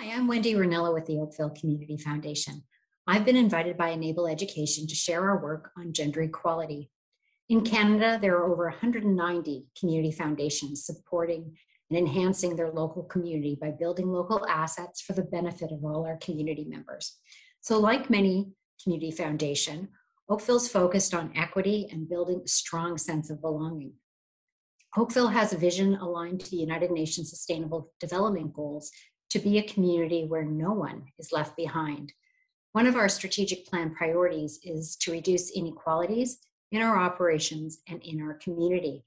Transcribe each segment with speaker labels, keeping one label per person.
Speaker 1: Hi, I'm Wendy Rinella with the Oakville Community Foundation. I've been invited by Enable Education to share our work on gender equality. In Canada, there are over 190 community foundations supporting and enhancing their local community by building local assets for the benefit of all our community members. So like many community foundations, Oakville's focused on equity and building a strong sense of belonging. Oakville has a vision aligned to the United Nations Sustainable Development Goals to be a community where no one is left behind. One of our strategic plan priorities is to reduce inequalities in our operations and in our community.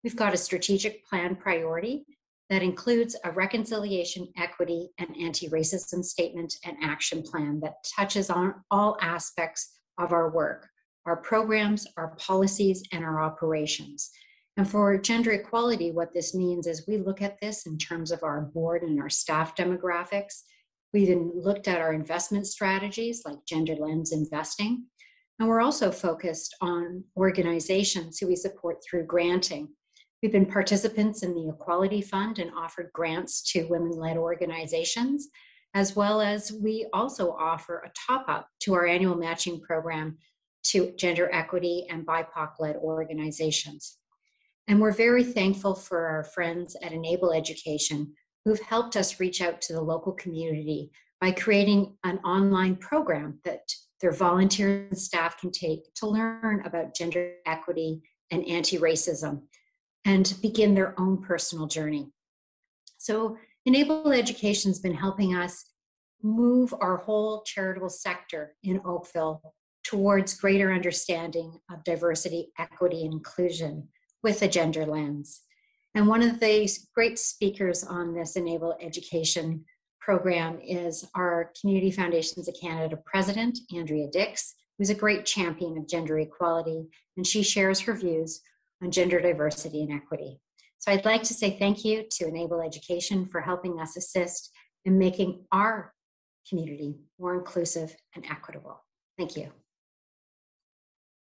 Speaker 1: We've got a strategic plan priority that includes a reconciliation, equity, and anti-racism statement and action plan that touches on all aspects of our work, our programs, our policies, and our operations. And for gender equality, what this means is we look at this in terms of our board and our staff demographics. We've even looked at our investment strategies like gender lens investing. And we're also focused on organizations who we support through granting. We've been participants in the Equality Fund and offered grants to women-led organizations, as well as we also offer a top-up to our annual matching program to gender equity and BIPOC-led organizations. And we're very thankful for our friends at Enable Education who've helped us reach out to the local community by creating an online program that their volunteers and staff can take to learn about gender equity and anti-racism and begin their own personal journey. So Enable Education's been helping us move our whole charitable sector in Oakville towards greater understanding of diversity, equity, and inclusion with a gender lens. And one of the great speakers on this Enable Education program is our Community Foundations of Canada President, Andrea Dix, who's a great champion of gender equality, and she shares her views on gender diversity and equity. So I'd like to say thank you to Enable Education for helping us assist in making our community more inclusive and equitable. Thank you.